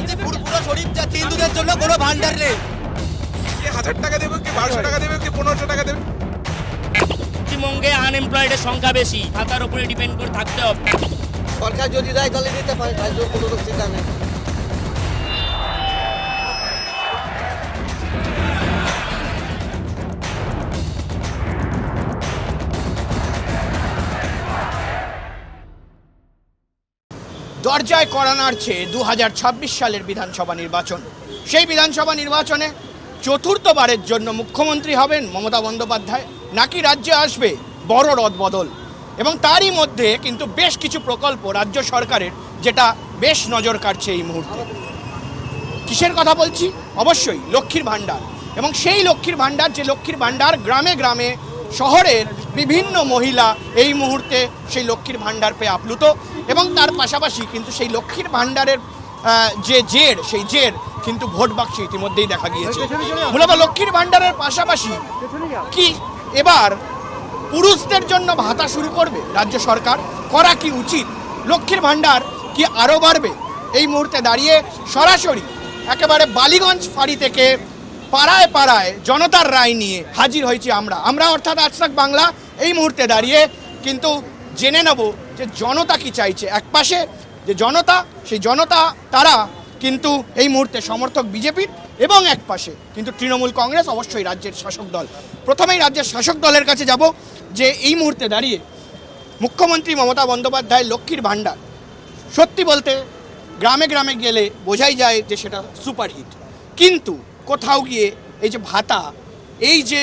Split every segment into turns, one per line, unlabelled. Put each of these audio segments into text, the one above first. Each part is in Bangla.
বলছি পুরো শরীফ যা হিন্দুদের জন্য কোনো ভান্ডার নেই।
কে 1000 টাকা দেবে, কে 1200 টাকা দেবে, কে 1500 টাকা দেবে।
পশ্চিমবঙ্গে আনএমপ্লয়েডের সংখ্যা বেশি, ভাতার উপরে ডিপেন্ড করে থাকতে হবে।
সরকার যদি দেয় তাহলে দিতে পারে, তাই জন্য কোনো চিন্তা নেই।
দরজায় কড়া নাড়ছে 2026 সালের বিধানসভা নির্বাচন। সেই বিধানসভা নির্বাচনে চতুর্থবারের জন্য মুখ্যমন্ত্রী হবেন মমতা বন্দ্যোপাধ্যায়, নাকি রাজ্যে আসবে বড় রদবদল। এবং তারই মধ্যে কিন্তু বেশ কিছু প্রকল্প রাজ্য সরকারের যেটা বেশ নজর কাটছে এই মুহূর্তে। কিসের কথা বলছি? অবশ্যই লক্ষ্মীর ভাণ্ডার। এবং সেই লক্ষ্মীর ভাণ্ডার, যে লক্ষ্মীর ভাণ্ডার গ্রামে গ্রামে শহরের বিভিন্ন মহিলা এই মুহূর্তে সেই লক্ষ্মীর ভাণ্ডার পেয়ে আপ্লুত। এবং তার পাশাপাশি কিন্তু সেই লক্ষ্মীর ভাণ্ডারের যে জের, সেই জের কিন্তু ভোট বাক্সে ইতিমধ্যেই দেখা গিয়েছে। মূলত লক্ষ্মীর ভাণ্ডারের পাশাপাশি কি এবার পুরুষদের জন্য ভাতা শুরু করবে রাজ্য সরকার? করা কি উচিত? লক্ষ্মীর ভাণ্ডার কি আরও বাড়বে? এই মুহূর্তে দাঁড়িয়ে সরাসরি একেবারে বালিগঞ্জ ফাঁড়ি থেকে পাড়ায় পাড়ায় জনতার রায় নিয়ে হাজির হয়েছি আমরা অর্থাৎ আজ তাক বাংলা। এই মুহূর্তে দাঁড়িয়ে কিন্তু জেনে নেব যে জনতা কি চাইছে। একপাশে যে জনতা, সেই জনতা তারা কিন্তু এই মুহূর্তে সমর্থক বিজেপির, এবং একপাশে কিন্তু তৃণমূল কংগ্রেস, অবশ্যই রাজ্যের শাসক দল। প্রথমেই রাজ্যের শাসক দলের কাছে যাব, যে এই মুহূর্তে দাঁড়িয়ে মুখ্যমন্ত্রী মমতা বন্দ্যোপাধ্যায় লক্ষ্মীর ভাণ্ডার, সত্যি বলতে গ্রামে গ্রামে গেলে বোঝাই যায় যে সেটা সুপারহিট, কিন্তু কোথাও গিয়ে এই যে ভাতা, এই যে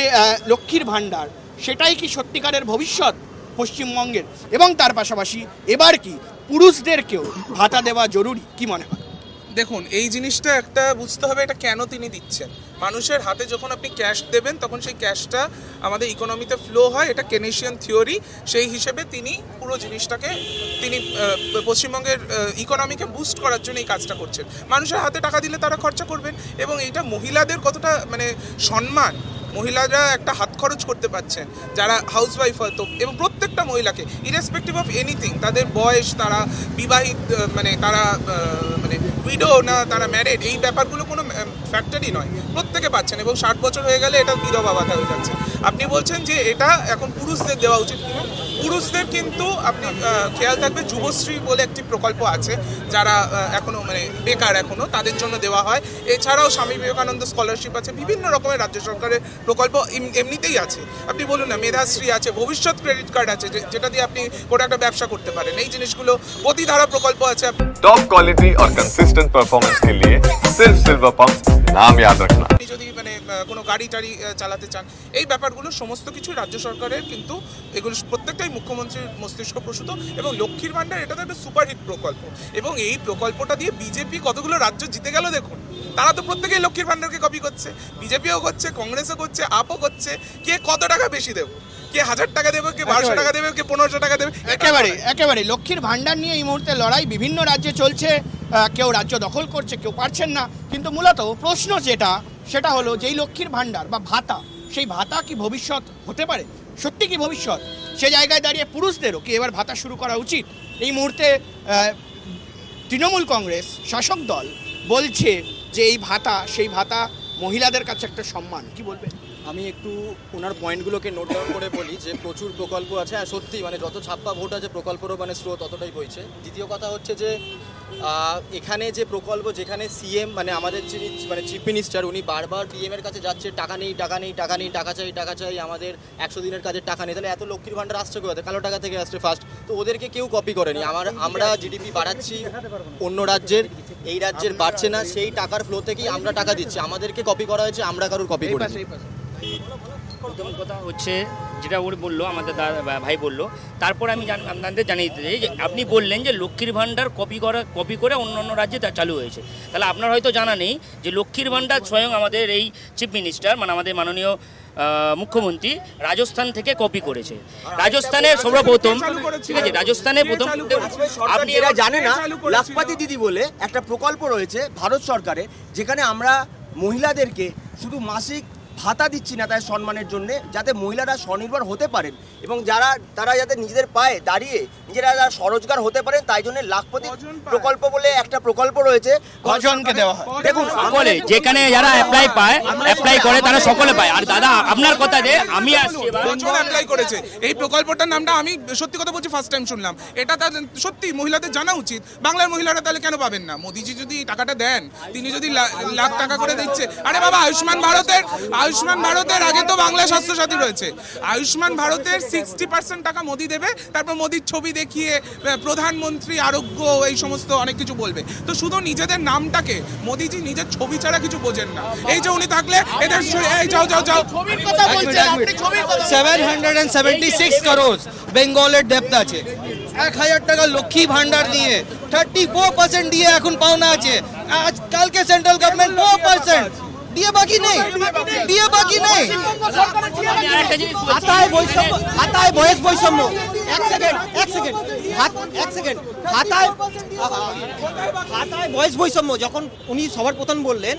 লক্ষ্মীর ভাণ্ডার, সেটাই কি সত্যিকারের ভবিষ্যৎ পশ্চিমবঙ্গের? এবং তার পাশাপাশি এবার কি পুরুষদেরকেও ভাতা দেওয়া জরুরি? কি মনে হয়?
দেখুন, এই জিনিসটা একটা বুঝতে হবে এটা কেন তিনি দিচ্ছেন। মানুষের হাতে যখন আপনি ক্যাশ দেবেন তখন সেই ক্যাশটা আমাদের ইকোনমিতে ফ্লো হয়, এটা কেনেশিয়ান থিওরি। সেই হিসেবে তিনি পুরো জিনিসটাকে তিনি পশ্চিমবঙ্গের ইকোনমিকে বুস্ট করার জন্য এই কাজটা করছেন। মানুষের হাতে টাকা দিলে তারা খরচা করবেন, এবং এইটা মহিলাদের কতটা মানে সম্মান, মহিলারা একটা হাত খরচ করতে পারছেন যারা হাউসওয়াইফ হয়তো, এবং প্রত্যেকটা মহিলাকে ইরেসপেক্টিভ অফ এনিথিং, তাদের বয়স, তারা বিবাহিত মানে তারা মানে উইডো না তারা ম্যারিড, এই ব্যাপারগুলো কোনো ফ্যাক্টরই নয়, প্রত্যেকে পাচ্ছেন। এবং 60 বছর হয়ে গেলে এটা বিধবা ভাতা হয়ে যাচ্ছে। আপনি বলছেন যে এটা এখন পুরুষদের দেওয়া উচিত। পুরুষদের কিন্তু আপনি খেয়াল থাকবে যুবশ্রী বলে একটি প্রকল্প আছে, যারা এখনও মানে বেকার এখনও, তাদের জন্য দেওয়া হয়। এছাড়াও স্বামী বিবেকানন্দ স্কলারশিপ আছে, বিভিন্ন রকমের রাজ্য সরকারের প্রকল্প এমনিতেই আছে। আপনি বলুন না, মেধাশ্রী আছে, ভবিষ্যৎ ক্রেডিট কার্ড আছে, যেটা দিয়ে আপনি কোনো একটা ব্যবসা করতে পারেন। এই জিনিসগুলো গতিধারা প্রকল্প আছে।
टॉप क्वालिटी और कंसिस्टेंट परफॉर्मेंस के लिए सिर्फ सिल्वर पंप नाम याद रखना।
আপনি যদি মানে কোনো গাড়ি টাড়ি চালাতে চান, এই ব্যাপারগুলো সমস্ত কিছু রাজ্য সরকারের, কিন্তু এগুলো প্রত্যেকটাই মুখ্যমন্ত্রীর মস্তিষ্ক প্রসূত। এবং লক্ষ্মীর ভাণ্ডার এটা তো একটা সুপারহিট প্রকল্প, এবং এই প্রকল্পটা দিয়ে বিজেপি কতগুলো রাজ্য জিতে গেল দেখুন। তারা তো প্রত্যেকেই লক্ষ্মীর ভাণ্ডারকে কপি করছে, বিজেপিও করছে, কংগ্রেসও করছে, আপও করছে। কে কত টাকা বেশি দেবো, কে 1000 টাকা দেবে, কে 1200 টাকা দেবে, কে 1500 টাকা দেবে,
একেবারে লক্ষ্মীর ভাণ্ডার নিয়ে এই মুহূর্তে লড়াই বিভিন্ন রাজ্যে চলছে। কেউ রাজ্য দখল করছে, কেউ পারছেন না। কিন্তু মূলত প্রশ্ন সেটা হলো যে এই লক্ষ্মীর ভাণ্ডার বা ভাতা, সেই ভাতা কি ভবিষ্যৎ হতে পারে? সত্যি কি ভবিষ্যৎ? সে জায়গায় দাঁড়িয়ে পুরুষদেরও কি এবার ভাতা শুরু করা উচিত? এই মুহূর্তে তৃণমূল কংগ্রেস শাসক দল বলছে যে এই ভাতা, সেই ভাতা মহিলাদের কাছে একটা সম্মান। কি বলবেন?
আমি একটু ওনার পয়েন্টগুলোকে নোট ডাউন করে বলি যে প্রচুর প্রকল্প আছে, আর সত্যি মানে যত ছাপ্পা ভোট আছে প্রকল্পেরও মানে স্রোত ততটাই বইছে। দ্বিতীয় কথা হচ্ছে যে এখানে যে প্রকল্প, যেখানে সিএম মানে আমাদের যিনি মানে চিফ মিনিস্টার, উনি বারবার পিএমের কাছে যাচ্ছে, টাকা নেই, টাকা নেই, টাকা নেই, টাকা চাই, আমাদের 100 দিনের কাজের টাকা নেই। তাহলে এত লক্ষ্মীর ভাণ্ডার আসছে কোথাতে? কালো টাকা থেকে আসছে ফার্স্ট। তো ওদেরকে কেউ কপি করেনি। আমরা জিডিপি বাড়াচ্ছি অন্য রাজ্যের, এই রাজ্যের বাড়ছে না, সেই টাকার ফ্লো থেকেই আমরা টাকা দিচ্ছি। আমাদেরকে কপি করা হয়েছে, আমরা কারোর কপি করি।
প্রথম কথা হচ্ছে যেটা ওর বললো, আমাদের ভাই বললো, তারপর আমি আপনাদের জানিয়ে দিতে চাই যে আপনি বললেন যে লক্ষ্মীর ভাণ্ডার কপি করে অন্য অন্য রাজ্যে তা চালু হয়েছে। তাহলে আপনার হয়তো জানা নেই যে লক্ষ্মীর ভাণ্ডার স্বয়ং আমাদের এই চিফ মিনিস্টার মানে আমাদের মাননীয় মুখ্যমন্ত্রী রাজস্থান থেকে কপি করেছে। রাজস্থানের সর্বপ্রথম, ঠিক আছে, রাজস্থানে প্রথম।
আপনি এরা জানে না, লাখপতি দিদি বলে একটা প্রকল্প রয়েছে ভারত সরকারের, যেখানে আমরা মহিলাদেরকে শুধু মাসিক
ভাতা দিচ্ছি না তাদের সম্মানের জন্য, যাতে মহিলারা স্বনির্ভর হতে পারেন এবং তারা যাতে নিজেদের পায়ে দাঁড়িয়ে নিজেরা স্বরোজগার হতে পারেন, তাই জন্য লাখপতি প্রকল্প বলে একটা প্রকল্প রয়েছে।
কজনকে দেওয়া হয়?
দেখুন,
সকলে যেখানে যারা অ্যাপ্লাই করে তারা সকলে পায়। আর দাদা আপনার কথা যে আমি আসছি
অ্যাপ্লাই করেছে এই প্রকল্পটার নামটা আমি সত্যি কথা বলছি ফার্স্ট টাইম শুনলাম। এটা তাহলে সত্যি মহিলাদের জানা উচিত। বাংলার মহিলারা তাহলে কেন পাবেন না? মোদিজি যদি টাকাটা দেন, তিনি যদি লাখ টাকা করে দিচ্ছে, আরে বাবা আয়ুষ্মান ভারতের আগে তো বাংলা স্বাস্থ্যসাথী রয়েছে। আয়ুষ্মান ভারতের 60% টাকা মোদি দেবে, তারপর মোদির ছবি দেখিয়ে প্রধানমন্ত্রী আরোগ্য এই সমস্ত অনেক কিছু বলবে। তো শুধু নিজেদের নামটাকে, মোদিজি নিজের ছবি ছাড়া কিছু বোঝেন না। এই যে উনি থাকলে এদের যাও
776 crores বেঙ্গলের ডেপ্থ আছে। 1000 টাকা লক্ষ্মী ভান্ডার দিয়ে 34% দিয়ে এখন পাওনা আছে। আজ কালকে সেন্ট্রাল গভর্নমেন্ট 4% দিয়ে বাকি নেই।
হাতায় বয়স বৈষম্য, এক সেকেন্ড হাতায় বয়স বৈষম্য যখন উনি সবার প্রথম বললেন,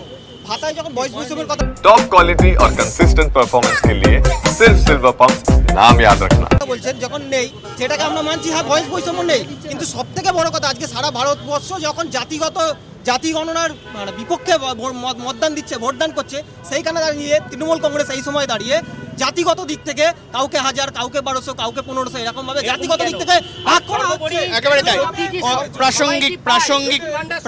ভাতায় যখন বয়স বৈষম্যের কথা
टॉप क्वालिटी और कंसिस्टेंट परफॉर्मेंस के लिए सिर्फ सिल्वर पंप, नाम याद रखना।
বলছেন যখন নেই, সেটাকে আমরা মানছি, হ্যাঁ বয়স বৈষম্য নেই, কিন্তু সব থেকে বড় কথা আজকে সারা ভারতবর্ষ যখন জাতি গণনার বিপক্ষে মতদান দিচ্ছে, ভোটদান করছে, সেইখানে দাঁড়িয়ে তৃণমূল কংগ্রেস এই সময় দাঁড়িয়ে জাতিগত দিক থেকে কাউকে 1000, কাউকে 1200, কাউকে 1500 এরকম ভাবে জাতিগত দিক থেকে ভাগ করা হচ্ছে।
একেবারে তাই।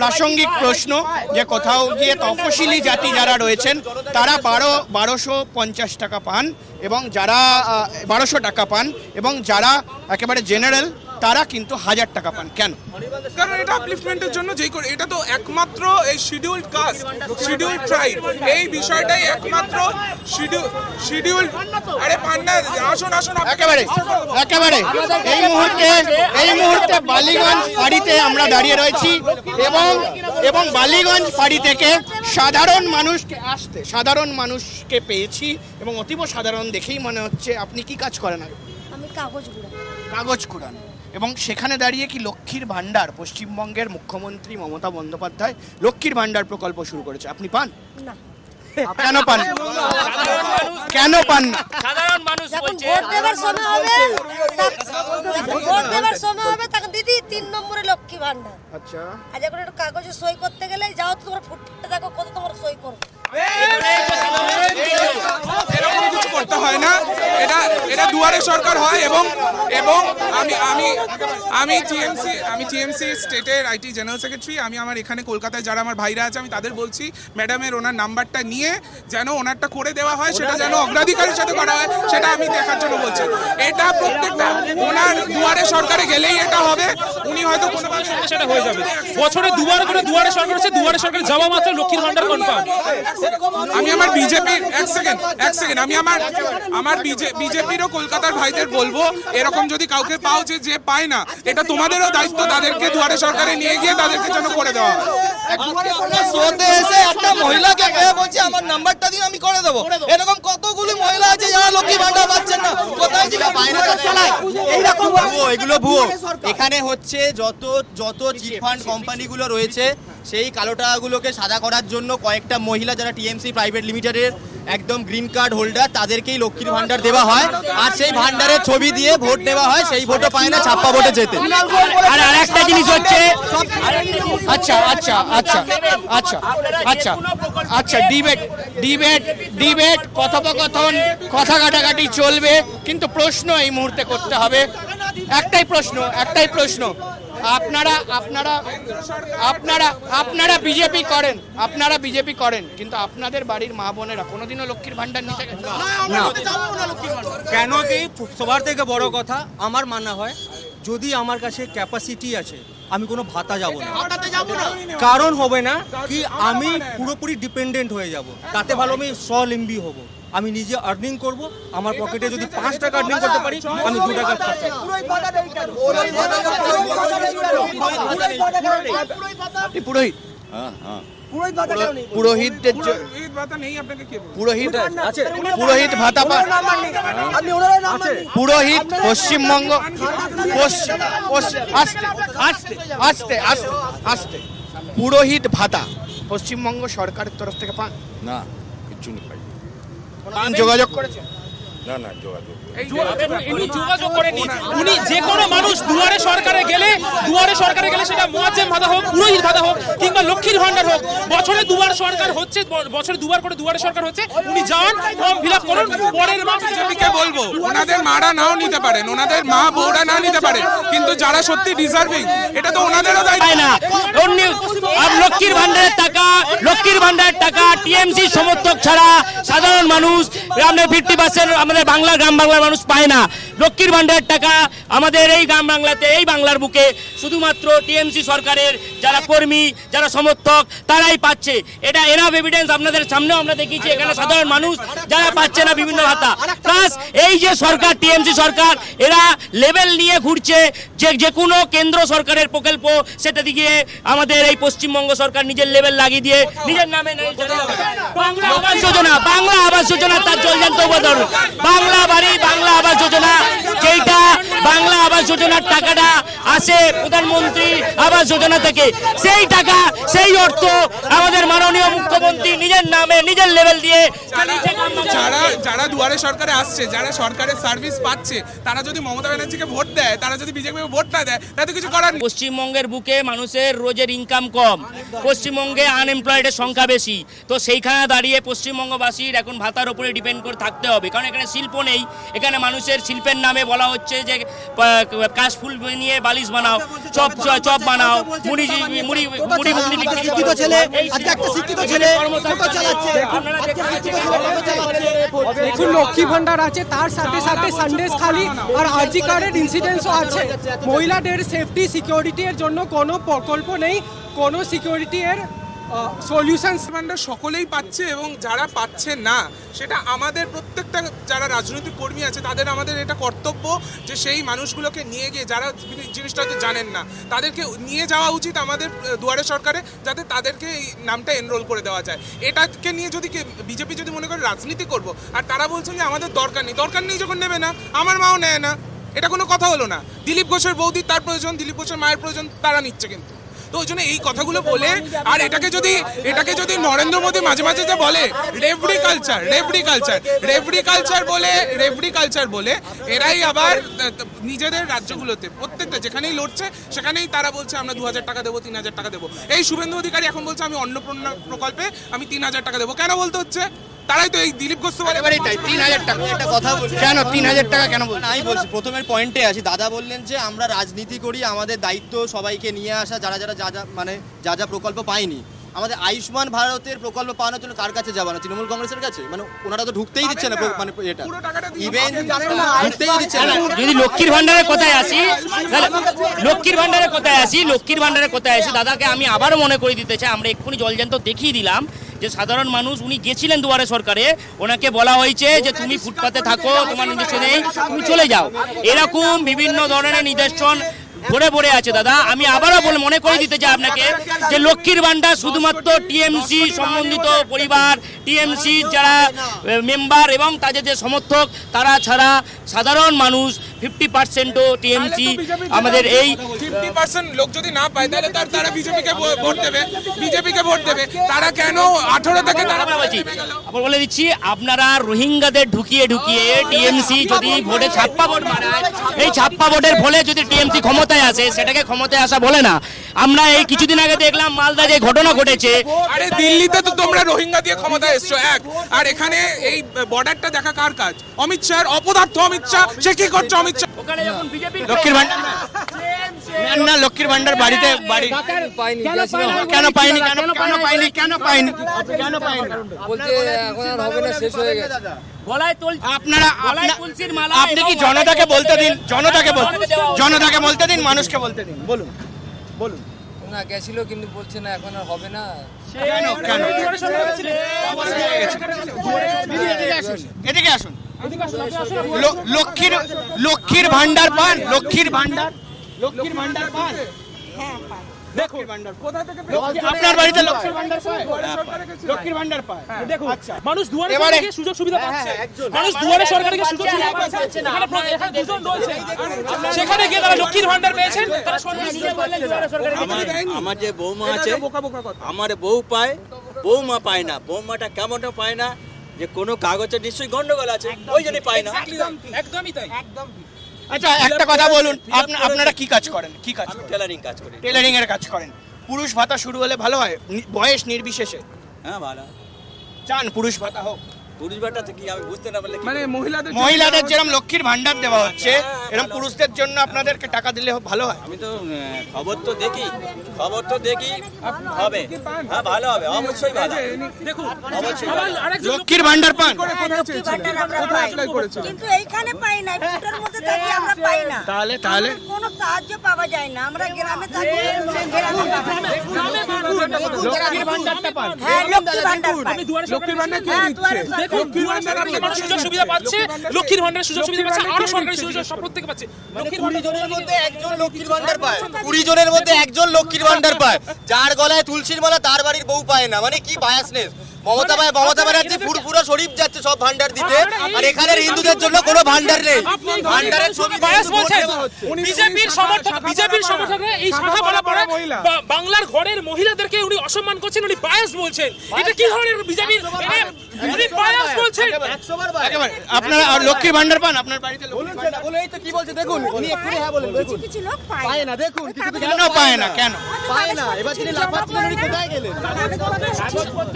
প্রাসঙ্গিক প্রশ্ন যে কোথাও গিয়ে তফসিলি জাতি যারা রয়েছেন তারা 1250 টাকা পান এবং যারা 1200 টাকা পান, এবং যারা একেবারে জেনারেল তারা কিন্তু 1000 টাকা পান। কেন?
কারণ এটা আপলিফমেন্টের জন্য এটা তো একমাত্র এই শিডিউলড কাস্ট, শিডিউলড ট্রাইব, এই বিষয়টাই একমাত্র শিডিউল। আরে পান্না আসুন
একেবারে এই মুহূর্তে বালিগঞ্জ ফাঁড়িতে আমরা দাঁড়িয়ে রয়েছি এবং বালিগঞ্জ ফাঁড়ি থেকে সাধারণ মানুষকে পেয়েছি এবং অতীব সাধারণ দেখেই মনে হচ্ছে। আপনি কি কাজ করেন?
আমি
কাগজ কুড়ান। এবং সেখানে দাঁড়িয়ে কি লক্ষ্মীর ভান্ডার, পশ্চিমবঙ্গের মুখ্যমন্ত্রী মমতা বন্দ্যোপাধ্যায় লক্ষ্মীর ভান্ডার প্রকল্প শুরু করেছে, আপনি পান
না?
কেন পান না?
সাধারণ মানুষ বলছে
ভোট দেবার সময় হবে তখন দিদি 3 নম্বরে লক্ষ্মী ভান্ডার।
আচ্ছা,
আজ এখন একটা কাগজে সই করতে গেলে যাও তো তোমার ফুটতে দেখো কত তোমার সই করো।
এরকম কিছু করতে হয় না, এটা দুয়ারে সরকার হয়। এবং আমি টিএমসি স্টেটের আইটি জেনারেল সেক্রেটারি। আমি আমার এখানে কলকাতায় যারা আমার ভাইরা আছে আমি তাদের বলছি, ম্যাডামের ওনার নাম্বারটা নিয়ে যেন ওনারটা করে দেওয়া হয়, সেটা যেন অগ্রাধিকারের সাথে করা হয়, সেটা আমি দেখার জন্য বলছি। এটা প্রত্যেকটা ওনার দুয়ারে সরকারে গেলেই এটা হবে। উনি হয়তো কোনোভাবে
সেটা হয়ে যাবে। বছরে দুবার করে দুয়ারে সরকার আছে, দুয়ারে সরকার যাওয়া মাত্র লক্ষ্মীর ভান্ডার কনফার্ম।
আমি আমার বিজেপির এক সেকেন্ড আমি আমার বিজেপিরও কলকাতার ভাইদের বলবো, এরকম যদি কাউকে পাও যে পায় না, এটা তোমাদেরও দায়িত্ব তাদেরকে দুয়ারে সরকারে নিয়ে গিয়ে তাদেরকে যেন করে দেওয়া হয়।
একটা মহিলাকে বলছি আমার নাম্বারটা দিন, আমি করে দেবো। এরকম কতগুলি মহিলা আছে যারা লক্ষ্মী ভান্ডার পাচ্ছেন না। কোথায়
এইরকম এগুলো ভুয়ো। এখানে হচ্ছে যত চিটফান্ড কোম্পানিগুলো রয়েছে, সেই কালো টাকাগুলোকে সাদা করার জন্য কয়েকটা মহিলা যারা টিএমসি প্রাইভেট লিমিটেডের একদম গ্রিন কার্ড হোল্ডার, তাদেরকেই লক্ষ্মীর ভান্ডার দেওয়া হয়, আর সেই ভান্ডারের ছবি দিয়ে ভোট নেওয়া হয়। সেই ভোটও পায় না, ছাপ্পা ভোটে যেতে।
আর আরেকটা জিনিস হচ্ছে
আচ্ছা ডিবেট কথোপকথন, কথা কাটাকাটি চলবে, কিন্তু প্রশ্ন এই মুহূর্তে করতে হবে। একটাই প্রশ্ন, আপনারা বিজেপি করেন, কিন্তু আপনাদের বাড়ির মা বোনেরা কোনোদিনও লক্ষ্মীর ভান্ডার নিতে
না। কেন কি সবার থেকে বড় কথা আমার মানা হয়, যদি আমার কাছে ক্যাপাসিটি আছে আমি কোনো ভাতা যাব না, কারণ হবে না কি আমি পুরোপুরি ডিপেন্ডেন্ট হয়ে যাব। তাতে ভালো আমি স্বলম্বী হব, আমি নিজে আর্নিং করব। আমার পকেটে যদি 5 টাকা আর্নিং করতে পারি, আমি 2 টাকা খরচা করব।
পুরোহিত ভাতা পুরোহিত পশ্চিমবঙ্গ আস্তে পুরোহিত ভাতা পশ্চিমবঙ্গ সরকারের তরফ থেকে পান
না, কিচ্ছু পাই।
যোগাযোগ করেছেন?
উনি যোগাযোগ করেনি। উনি যে কোনো মানুষ দুয়ারে সরকারে গেলে সেটা মুয়াজ্জেম ভাতা হোক, পুরোহিত ভাতা হোক, কিংবা লক্ষ্মীর ভান্ডার হোক, বছরে দুবার সরকার হচ্ছে, বছরে দুবার করে দুয়ারে সরকার হচ্ছে, উনি যান ফর্ম ফিল আপ করুন, পরের মাসে
বিজেপিকে বলবো ওনাদের মারা নাও নিতে পারেন, ওনাদের মা বউরা না নিতে পারে, কিন্তু যারা সত্যি ডিজার্ভিং এটা তো ওনাদেরও দায়িত্ব
না। লক্ষ্মীর ভান্ডারের টাকা টিএমসি সমর্থক ছাড়া সাধারণ মানুষ, আমাদের 50% আমাদের গ্রাম বাংলার মানুষ পায় না। লক্ষ্মীর ভান্ডারের টাকা আমাদের এই গ্রাম বাংলাতে, এই বাংলার বুকে শুধুমাত্র টিএমসি সরকারের যারা কর্মী, যারা সমর্থক তারাই পাচ্ছে। এটা এনাফ এভিডেন্স আপনাদের সামনেও আমরা দেখিয়েছি। এখানে সাধারণ মানুষ যারা পাচ্ছে না বিভিন্ন ভাতা, প্লাস এই যে সরকার টিএমসি সরকার এরা লেভেল নিয়ে ঘুরছে, যে কোনো কেন্দ্র সরকারের প্রকল্প সেটা দিয়ে আমাদের এই পশ্চিমবঙ্গ সরকার নিজের লেভেল লাগিয়ে দিয়ে নিজের নামে বাংলা আবাস যোজনা তার চলন্ত উদাহরণ। বাংলা বাড়ি, বাংলা আবাস যোজনা, যেটা বাংলা আবাস যোজনার টাকাটা আসে প্রধানমন্ত্রী আবাস যোজনা থেকে, সেই টাকা সেই অর্থ আমাদের মাননীয় মুখ্যমন্ত্রী নিজের নামে নিজের লেভেল দিয়ে
যারা দুয়ারে সরকারে আসছে, যারা সরকারের সার্ভিস পাচ্ছে, তারা যদি মমতা ব্যানার্জিকে ভোট দেয়, তারা যদি বিজেপিকে ভোট না দেয়, তাতে কিছু করার নেই।
পশ্চিমবঙ্গের বুকে মানুষের রোজের ইনকাম কম, পশ্চিমবঙ্গে আনএমপ্লয়েডের সংখ্যা বেশি, তো সেইখানে দাঁড়িয়ে পশ্চিমবঙ্গবাসীর এখন ভাতার উপরে ডিপেন্ড করে থাকতে হবে, কারণ এখানে শিল্প নেই। এখানে মানুষের শিল্পের নামে বলা হচ্ছে যে কাশফুল নিয়ে বালিশ বানাও, চপ বানাও, মুড়ি
শিক্ষিত ছেলে আজকে একটা শিক্ষিত ছেলে টোটো চালাচ্ছে।
দেখুন লক্ষ্মী ভান্ডার আছে, তার সাথে সাথে সানডেজ খালি আর আরজি কার্ডের ইনসিডেন্টসও আছে। মহিলাদের সেফটি সিকিউরিটি এর জন্য কোনো প্রকল্প নেই, কোনো সিকিউরিটি এর সলিউশন
সকলেই পাচ্ছে, এবং যারা পাচ্ছে না সেটা আমাদের প্রত্যেকটা যারা রাজনৈতিক কর্মী আছে তাদের আমাদের এটা কর্তব্য যে সেই মানুষগুলোকে নিয়ে গিয়ে, যারা জিনিসটা জানেন না তাদেরকে নিয়ে যাওয়া উচিত আমাদের দুয়ারে সরকারে, যাতে তাদেরকে এই নামটা এনরোল করে দেওয়া যায়। এটাকে নিয়ে যদি বিজেপি যদি মনে করে রাজনীতি করব, আর তারা বলছে যে আমাদের দরকার নেই যখন নেবে না, আমার মাও নেয় না, এটা কোনো কথা হলো না। দিলীপ ঘোষের বৌদি তার প্রয়োজন, দিলীপ ঘোষের মায়ের প্রয়োজন, তারা নিচ্ছে কিন্তু। তো ওই জন্য এই কথাগুলো বলে, আর এটাকে যদি নরেন্দ্র মোদী মাঝে মাঝে যে বলে রেভরি কালচার বলে এরাই আবার নিজেদের রাজ্যগুলোতে প্রত্যেকটা যেখানেই লড়ছে সেখানেই তারা বলছে আমরা 2000 টাকা দেবো, 3000 টাকা দেবো। এই শুভেন্দু অধিকারী এখন বলছে আমি অন্নপূর্ণা প্রকল্পে আমি 3000 টাকা দেবো। কেন বলতে হচ্ছে? তারাই তো এই দিলীপ ঘোষ
এবারেই তাই 3000 টাকা একটা কথা বলছি, কেন 3000 টাকা কেন বলছি?
আমি বলছি প্রথমের পয়েন্টে আছি। দাদা বললেন যে আমরা রাজনীতি করি, আমাদের দায়িত্ব সবাইকে নিয়ে আসা, যা প্রকল্প পায়নি। আমাদের আয়ুষ্মান ভারতের প্রকল্প পাওয়ানোর জন্য কার কাছে যাবো না? তৃণমূল কংগ্রেসের কাছে? মানে ওনারা তো ঢুকতেই দিচ্ছে না, মানে এটা ইভেন ঢুকতেই দিচ্ছে না।
যদি লক্ষ্মীর ভান্ডারের কথায় আসি, লক্ষ্মীর ভান্ডারের কথায় আসি দাদাকে আমি আবারও মনে করে দিতে চাই, আমরা এক্ষুনি জলজান্ত দেখিয়ে দিলাম যে সাধারণ মানুষ উনি গেছিলেন দুয়ারে সরকারে, ওনাকে বলা হয়েছে যে তুমি ফুটপাতে থাকো, তোমার নিজস্ব নেই, তুমি চলে যাও। এরকম বিভিন্ন ধরনের নিদর্শন ভরে আছে দাদা। আমি আবারও মনে করে দিতে চাই আপনাকে যে লক্ষ্মীর ভান্ডার শুধুমাত্র টিএমসি সম্বন্ধিত পরিবার, টিএমসি যারা মেম্বার এবং তাদের যে সমর্থক তারা ছাড়া সাধারণ মানুষ 50%ও টিএমসি আমাদের এই
50% লোক যদি না পায় তাহলে তারা বিজেপিকে ভোট দেবে। তারা কেন 18 থেকে
আবার বলে দিচ্ছি, আপনারা রোহিঙ্গাদের ঢুকিয়ে টিএমসি যদি ভোটে ছাপ্পা ভোট মারায়, এই ছাপ্পা ভোটের ফলে যদি টিএমসি ক্ষমতায় আসে, সেটাকে ক্ষমতায় আসা বলে না। আমরা এই কিছুদিন আগে দেখলাম মালদা যে ঘটনা ঘটেছে,
আরে দিল্লিতে তো তোমরা রোহিঙ্গা দিয়ে ক্ষমতায় এসছো এক, আর এখানে এই বর্ডারটা দেখা কার কাজ? অমিত শাহ, অপদার্থ অমিত শাহ। সে কি করছে অমিত শাহ?
ওখানে যখন বিজেপি
লক্ষ্মীর ভান্ডার না, লক্ষ্মীর ভান্ডার বাড়িতে বাড়ি কেন পাইনি?
বলছে এখন আর হবে না, শেষ হয়ে গেছে।
আপনি কি জনতাকে বলতে দিন, মানুষকে বলতে দিন। বলুন
না, গেছিল কিন্তু বলছে না এখন আর হবে না।
এদিকে আসুন। লক্ষ্মীর ভান্ডার পান? লক্ষ্মীর ভান্ডার পান? দেখুন আপনার বাড়িতে লক্ষ্মীর ভান্ডার পায়।
দেখুন মানুষ দুয়ারে সরকারের সুযোগ সুবিধা পাচ্ছে, মানুষ দুয়ারে সরকারের সুযোগ সুবিধা পাচ্ছে। এখানে দুজন রয়েছে, সেখানে গিয়ে তারা লক্ষ্মীর ভান্ডার পেয়েছেন।
আমার যে বৌমা আছে, আমার বউ পায়, বৌমা পায় না। বৌমাটা কেমন পায় না?
যে কোনো কাগজের নিশ্চয়ই গন্ডগোল আছে, ওই জন্যই পাই না।
একদমই তাই।
আচ্ছা একটা কথা বলুন, আপনারা কি কাজ করেন? কি কাজ?
টেলারিং কাজ করি।
টেলারিং এর কাজ করেন। পুরুষ ভাতা শুরু হলে ভালো হয়, বয়স নির্বিশেষে?
হ্যাঁ ভালো।
চান পুরুষ ভাতা হোক?
পুরুষ ভাতাতে কি আমি বুঝতে না পারলে
মানে
মহিলাদের যেরকম লক্ষ্মীর ভান্ডার দেওয়া হচ্ছে এরকম পুরুষদের জন্য আপনাদেরকে টাকা দিলে ভালো হয়?
আমি তো খবর তো দেখি হবে। হ্যাঁ ভালো হবে, অবশ্যই ভালো।
দেখুন
লক্ষ্মীর ভান্ডার পান?
কিন্তু এইখানে পাই না, ফুটের মধ্যে থাকি আমরা পাই না।
তাহলে
কোনো সাহায্য পাওয়া যায় না। আমরা গ্রামে থাকি,
লক্ষ্মীর ভান্ডারটা পান?
হ্যাঁ লক্ষ্মী ভান্ডার পাই।
লক্ষ্মীর ভান্ডার কে দিচ্ছে? লক্ষ্মীর ভান্ডার সুযোগ সুবিধা পাচ্ছে, লক্ষ্মীর ভান্ডারের সুযোগ সুবিধা পাচ্ছে, আরো সরকারি সুযোগ সব প্রত্যেকে পাচ্ছে। লক্ষ্মীর
20 জনের মধ্যে একজন লক্ষ্মীর ভান্ডার পায়, 20 জনের মধ্যে একজন লক্ষ্মীর ভান্ডার পায়। যার গলায় তুলসীর মালা তার বাড়ির বউ পায় না, মানে কি বায়াসনেস। মমতা ব্যানার্জি ফুরফুরা শরীফ যাচ্ছে সব ভান্ডার দিতে, আর এখানে হিন্দুদের জন্য কোনো ভান্ডার নেই। ভান্ডারের ছবি
বায়াস বলছেন। বিজেপির সমর্থকরা এই শাখা বলা পড়ে বাংলার ঘরের মহিলাদেরকে উনি অসম্মান করছেন, উনি বায়াস বলছেন। এটা কি ধরনের বিজেপির? উনি বায়াস বলছেন।
আপনারা লক্ষ্মীর ভান্ডার পান আপনার বাড়িতে?
বলে এই তো কি বলছে দেখুন, উনি এক্ষুনি হ্যাঁ বলেন। দেখুন
কিছু লোক পায়
পায় না, দেখুন কিছু কিছু
কেন পায় না? কেন
পায় না? এবার তিনি লাফাচ্ছিলেন, উনি কোথায় গেলেন?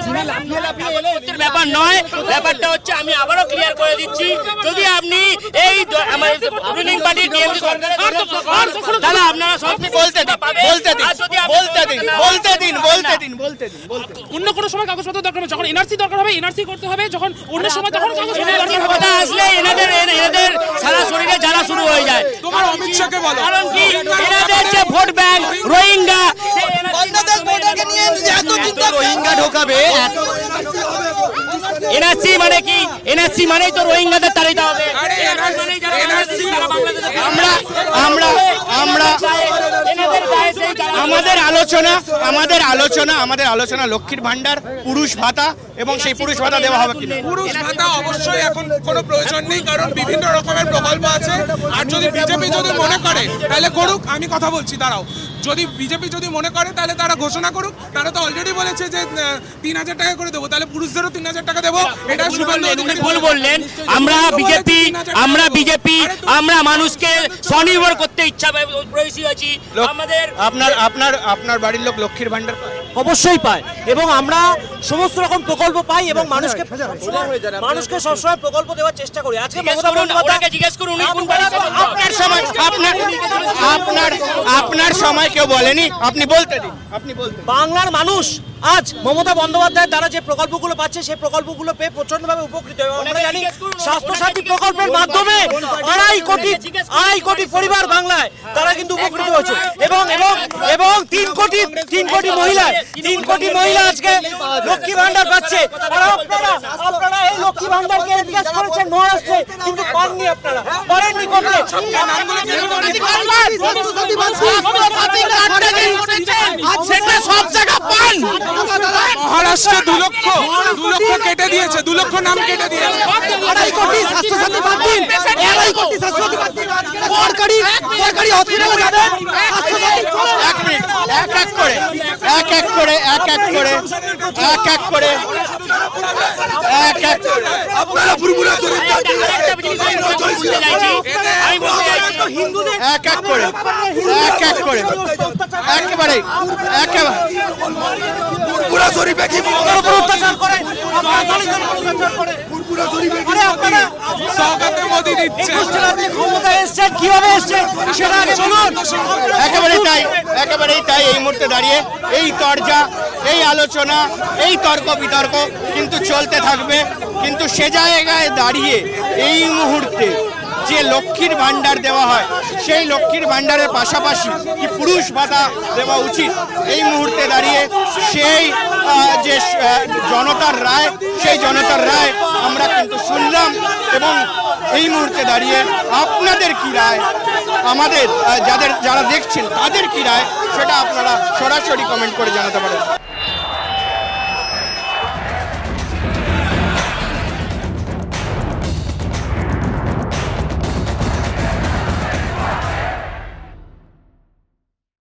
যিনি লাফিয়ে এলেন
ব্যাপার নয়, ব্যাপারটা হচ্ছে আমি আবারও ক্লিয়ার করে দিচ্ছি, যদি আপনি এই আমাদের রুলিং পার্টি টিএমসি সরকারের তাহলে আপনারা সব
বলতে দিন।
অন্য কোনো সময় কাগজপত্র দরকার হবে, যখন এনআরসি দরকার হবে এনআরসি করতে হবে, যখন অন্য সময় তখন কাগজপত্র
কথা আসলে এনাদের সারা শরীরে জ্বালা শুরু হয়ে যায়।
তোমার অমিত শাহকে বলো,
কারণ কি এনাদের যে ভোট ব্যাংক রোহিঙ্গা,
বাংলাদেশ ভোটারকে নিয়ে এত চিন্তা, রোহিঙ্গা ঢোকাবে।
এনআরসি মানে কি? এনআরসি মানেই তো রোহিঙ্গাদের তাড়াইতে হবে।
আমাদের আলোচনা লক্ষ্মীর ভান্ডার, পুরুষ ভাতা এবং সেই পুরুষ ভাতা দেওয়া হবে কিনা।
পুরুষ ভাতা অবশ্যই এখন কোনো প্রয়োজন নেই, কারণ বিভিন্ন রকমের প্রকল্প আছে। আর যদি বিজেপি যদি মনে করে তাহলে করুক, আমি কথা বলছি দাঁড়াও। যদি বিজেপি যদি মনে করে তাহলে তারা ঘোষণা করুক। তারা তো অলরেডি বলেছে যে 3000 টাকা করে দেবো, তাহলে পুরুষদেরও 3000 টাকা দেবো। এটা
ভুল বললেন। আমরা বিজেপি আমরা মানুষকে স্বনির্ভর করতে ইচ্ছা প্রয়াসী আছি।
আপনার বাড়ির লোক লক্ষ্মীর ভান্ডার
অবশ্যই পায়, এবং আমরা সমস্ত রকম প্রকল্প পাই এবং মানুষকে সবসময় প্রকল্প দেওয়ার চেষ্টা করি। আজকে
জিজ্ঞেস করুন
আপনার সময় কেউ বলেনি, আপনি বলতে দিন।
বাংলার মানুষ আজ মমতা বন্দ্যোপাধ্যায়ের দ্বারা যে প্রকল্পগুলো পাচ্ছে সেই প্রকল্পগুলো পেয়ে প্রচন্ডভাবে উপকৃত। আমরা জানি স্বাস্থ্যসাথী প্রকল্পের মাধ্যমে 2.5 কোটি পরিবার বাংলায় তারা কিন্তু উপকৃত হচ্ছে, এবং 3 কোটি মহিলা আজকে লক্ষ্মী ভান্ডার পাচ্ছে। আর আপনারা এই লক্ষ্মী ভান্ডারকে জিজ্ঞেস করেছেন মহারাষ্ট্রে, কিন্তু পাননি, আপনারা পারেননি করতে।
সেটা সব জায়গা পান।
মহারাষ্ট্রে 2 লক্ষ কেটে দিয়েছে, 2 লক্ষ নাম কেটে দিয়েছে।
2.5 কোটি স্বাস্থ্যসাথী বাদ দিন, 2.5 কোটি স্বাস্থ্যসাথী বাদ দিন। সরকারি হসপিটালে যাবেন,
এক মিনিট, এক করে
আপনারা ফুরফুরা শরীফ
একেবারে
ফুরফুরা শরীফে কি
অত্যাচার করে?
ফুরফুরা শরীফে
সরকার মোদি দিচ্ছে।
ক্ষমতায় এসছেন, কিভাবে এসছেন সেটা আগে বলুন।
একেবারেই তাই। এই মুহূর্তে দাঁড়িয়ে এই তরজা, এই আলোচনা, এই তর্ক বিতর্ক কিন্তু চলতে থাকবে। কিন্তু সে জায়গায় দাঁড়িয়ে এই মুহূর্তে যে লক্ষ্মীর ভান্ডার দেওয়া হয়, সেই লক্ষ্মীর ভান্ডারের পাশাপাশি কি পুরুষ ভাতা দেওয়া উচিত, এই মুহূর্তে দাঁড়িয়ে সেই যে জনতার রায়, সেই জনতার রায় আমরা কিন্তু শুনলাম। এবং এই মুহূর্তে দাঁড়িয়ে আপনাদের কি রায়, আমাদের যারা দেখছেন তাদের কি রায়, সেটা আপনারা সরাসরি কমেন্ট করে জানাতে পারেন।